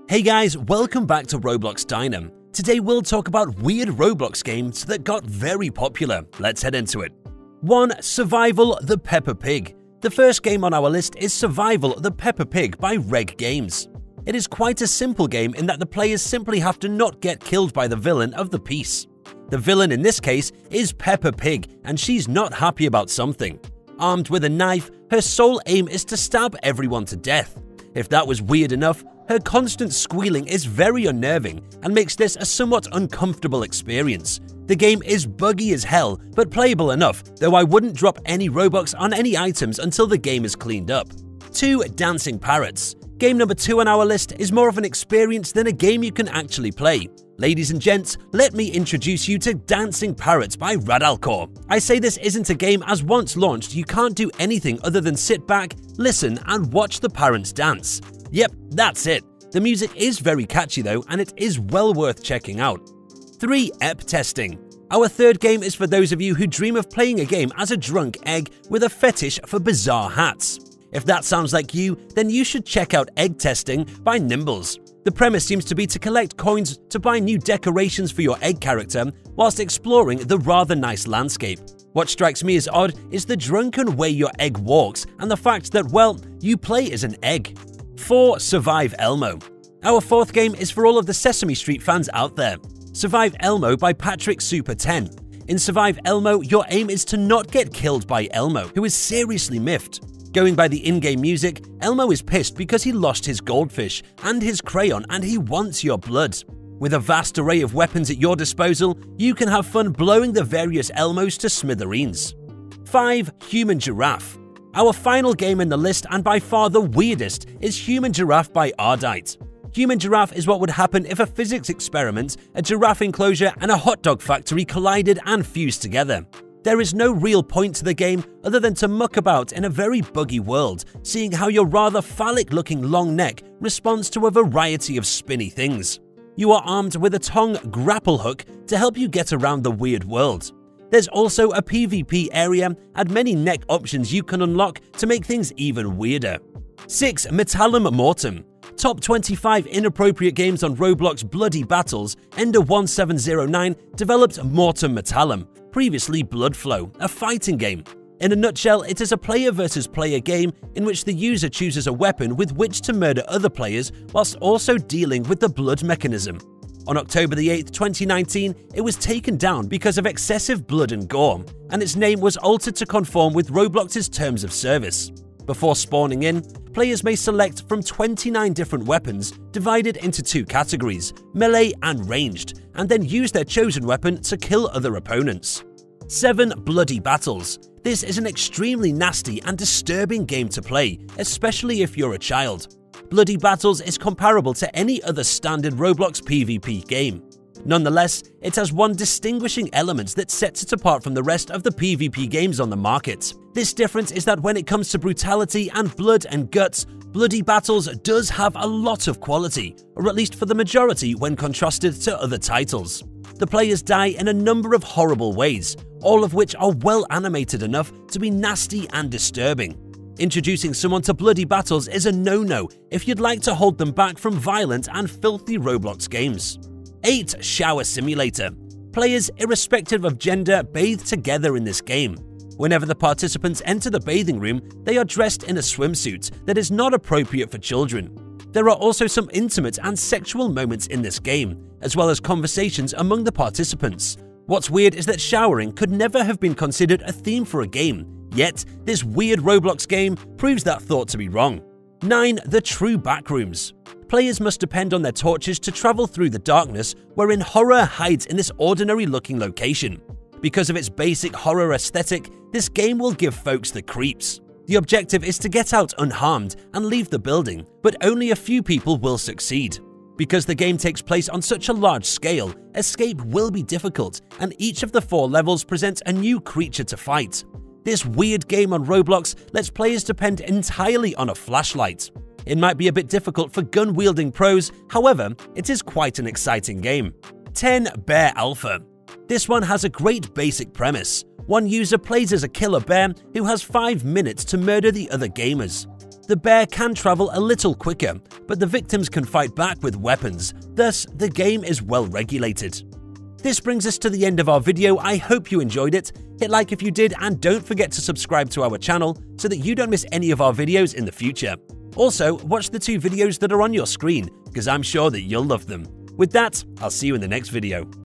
Hey guys, welcome back to Roblox Dynam. Today we'll talk about weird Roblox games that got very popular. Let's head into it. 1. Survival the Peppa Pig. The first game on our list is Survival the Peppa Pig by Reg Games. It is quite a simple game in that the players simply have to not get killed by the villain of the piece. The villain in this case is Peppa Pig, and she's not happy about something. Armed with a knife, her sole aim is to stab everyone to death. If that was weird enough, her constant squealing is very unnerving and makes this a somewhat uncomfortable experience. The game is buggy as hell, but playable enough, though I wouldn't drop any Robux on any items until the game is cleaned up. 2. Dancing Parrots. Game number 2 on our list is more of an experience than a game you can actually play. Ladies and gents, let me introduce you to Dancing Parrots by Radalcore. I say this isn't a game as once launched you can't do anything other than sit back, listen and watch the parrots dance. Yep, that's it. The music is very catchy though, and it is well worth checking out. 3. EP Testing. Our third game is for those of you who dream of playing a game as a drunk egg with a fetish for bizarre hats. If that sounds like you, then you should check out Egg Testing by Nimbles. The premise seems to be to collect coins to buy new decorations for your egg character whilst exploring the rather nice landscape. What strikes me as odd is the drunken way your egg walks and the fact that, well, you play as an egg. 4. Survive Elmo. Our fourth game is for all of the Sesame Street fans out there. Survive Elmo by Patrick Super 10. In Survive Elmo, your aim is to not get killed by Elmo, who is seriously miffed. Going by the in-game music, Elmo is pissed because he lost his goldfish and his crayon and he wants your blood. With a vast array of weapons at your disposal, you can have fun blowing the various Elmos to smithereens. 5. Human Giraffe. Our final game in the list, and by far the weirdest, is Human Giraffe by Ardite. Human Giraffe is what would happen if a physics experiment, a giraffe enclosure and a hot dog factory collided and fused together. There is no real point to the game other than to muck about in a very buggy world, seeing how your rather phallic-looking long neck responds to a variety of spinny things. You are armed with a tongue grapple hook to help you get around the weird world. There's also a PvP area and many neck options you can unlock to make things even weirder. 6. Metallum Mortem. Top 25 inappropriate games on Roblox Bloody Battles, Ender1709 developed Mortem Metallum, previously Bloodflow, a fighting game. In a nutshell, it is a player versus player game in which the user chooses a weapon with which to murder other players whilst also dealing with the blood mechanism. On October 8, 2019, it was taken down because of excessive blood and gore, and its name was altered to conform with Roblox's terms of service. Before spawning in, players may select from 29 different weapons divided into 2 categories, melee and ranged, and then use their chosen weapon to kill other opponents. 7. Bloody Battles. This is an extremely nasty and disturbing game to play, especially if you're a child. Bloody Battles is comparable to any other standard Roblox PvP game. Nonetheless, it has one distinguishing element that sets it apart from the rest of the PvP games on the market. This difference is that when it comes to brutality and blood and guts, Bloody Battles does have a lot of quality, or at least for the majority when contrasted to other titles. The players die in a number of horrible ways, all of which are well animated enough to be nasty and disturbing. Introducing someone to Bloody Battles is a no-no if you'd like to hold them back from violent and filthy Roblox games. 8. Shower Simulator. Players, irrespective of gender, bathe together in this game. Whenever the participants enter the bathing room, they are dressed in a swimsuit that is not appropriate for children. There are also some intimate and sexual moments in this game, as well as conversations among the participants. What's weird is that showering could never have been considered a theme for a game, yet this weird Roblox game proves that thought to be wrong. 9. The True Backrooms. Players must depend on their torches to travel through the darkness wherein horror hides in this ordinary-looking location. Because of its basic horror aesthetic, this game will give folks the creeps. The objective is to get out unharmed and leave the building, but only a few people will succeed. Because the game takes place on such a large scale, escape will be difficult, and each of the 4 levels presents a new creature to fight. This weird game on Roblox lets players depend entirely on a flashlight. It might be a bit difficult for gun-wielding pros, however, it is quite an exciting game. 10. Bear Alpha. This one has a great basic premise. One user plays as a killer bear who has 5 minutes to murder the other gamers. The bear can travel a little quicker, but the victims can fight back with weapons, thus the game is well regulated. This brings us to the end of our video. I hope you enjoyed it. Hit like if you did, and don't forget to subscribe to our channel so that you don't miss any of our videos in the future. Also, watch the 2 videos that are on your screen, because I'm sure that you'll love them. With that, I'll see you in the next video.